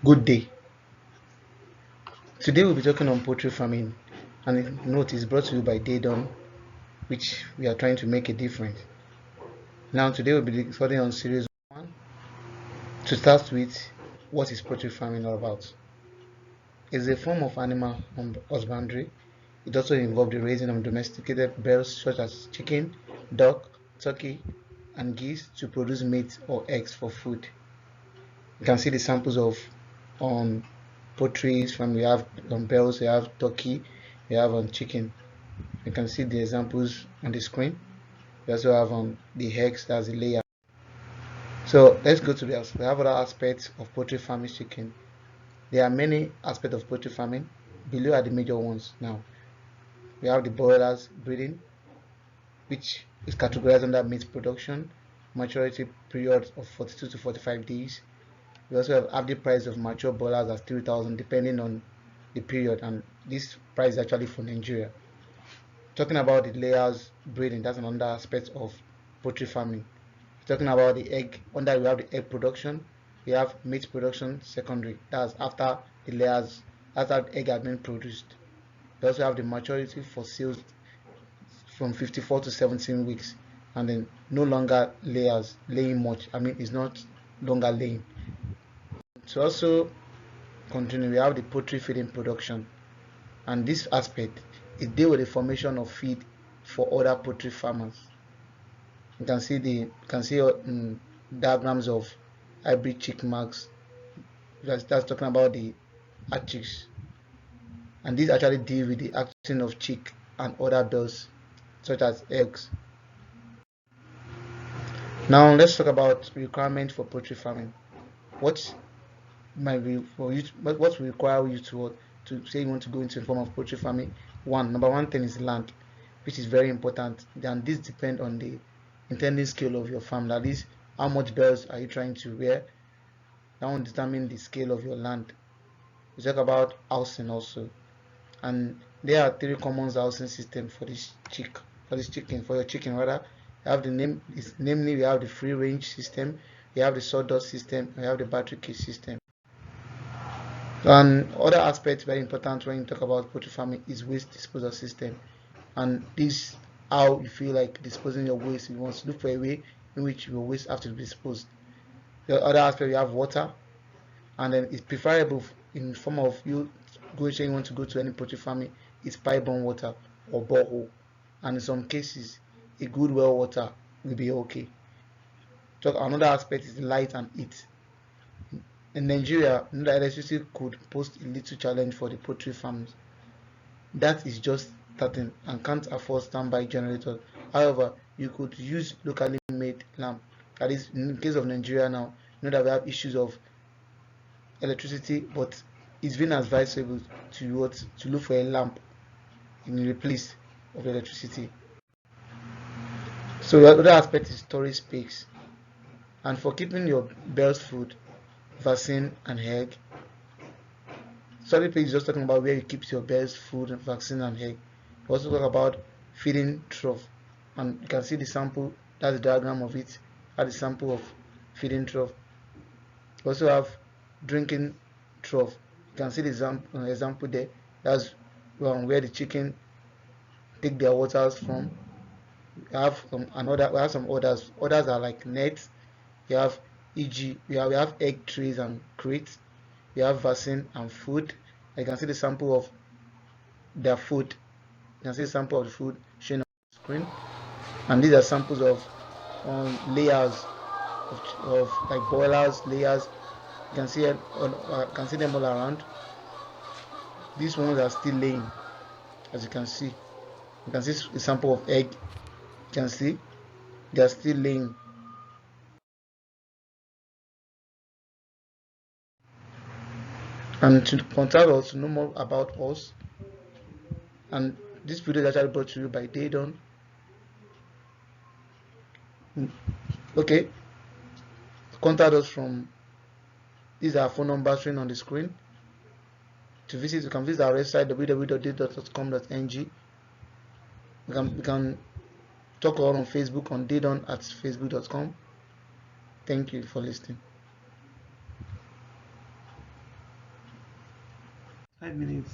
Good day. Today we'll be talking on poultry farming, and note is brought to you by DayDone, which we are trying to make a difference. Now today we'll be starting on series 1. To start with, what is poultry farming all about? It's a form of animal husbandry. It also involves the raising of domesticated birds such as chicken, duck, turkey, and geese to produce meat or eggs for food. You can see the samples of poultry from we have birds, we have turkey, we have chicken. You can see the examples on the screen. We also have the eggs, that's the layer. So let's go to the we have other aspects of poultry farming chicken. There are many aspects of poultry farming. Below are the major ones. Now we have the broilers breeding, which is categorized under meat production, maturity period of 42 to 45 days. We also have average price of mature broilers as 3,000 depending on the period, and this price is actually for Nigeria. Talking about the layers breeding, that's another aspect of poultry farming. Talking about the egg, under we have the egg production, we have meat production secondary, that's after the layers, after the egg has been produced. We also have the maturity for sales from 54 to 17 weeks, and then no longer laying much. It's not longer laying. To also continue, we have the poultry feeding production, and this aspect is deal with the formation of feed for other poultry farmers. You can see diagrams of hybrid chick marks. That's talking about the Agric, and these actually deal with the acting of chick and other birds such as eggs. Now let's talk about requirements for poultry farming. What might be for you? What will require you to say you want to go into a form of poultry farming? Number one thing is land, which is very important. And this depends on the intended scale of your farm. That is, how much birds are you trying to rear? That will determine the scale of your land. We talk about housing also, and there are 3 common housing systems for your chicken rather. You have namely we have the free range system, we have the sawdust system, we have the battery cage system. And other aspects very important when you talk about poultry farming is waste disposal system, and this how you feel like disposing your waste. You want to look for a way in which your waste have to be disposed. The other aspect, we have water, and then it's preferable in form of you want to go to any poultry farming, it's pipe-borne water or borehole, and in some cases a good well water will be okay. So another aspect is light and heat. In Nigeria, electricity could pose a little challenge for the poultry farms. That is just starting and can't afford standby generators. However, you could use locally made lamp. That is, in the case of Nigeria now, that we have issues of electricity, but it's been advisable to look for a lamp in the place of electricity. So the other aspect is storage space, and for keeping your birds food, vaccine and egg. Storage space is just talking about where you keep your birds food, vaccine and egg. We also talk about feeding trough, and you can see the sample, that's the diagram of it, that's the sample of feeding trough. We also have drinking trough. You can see the example there. That's where the chicken take their waters from. We have some others. Others are like nets. We have e.g. we have egg trays and crates. We have vaccine and food. You can see the sample of their food. You can see the sample of the food shown on the screen. And these are samples of layers of like boilers, layers. You can see them all around. These ones are still laying, as you can see. You can see a sample of egg. You can see they are still laying. And to contact us, to know more about us, and this video is actually brought to you by DayDone. Okay, contact us from these are phone numbers shown on the screen. To visit, you can visit our website www.daydone.com.ng. You can talk to us on Facebook on DayDone at facebook.com. Thank you for listening. 5 minutes.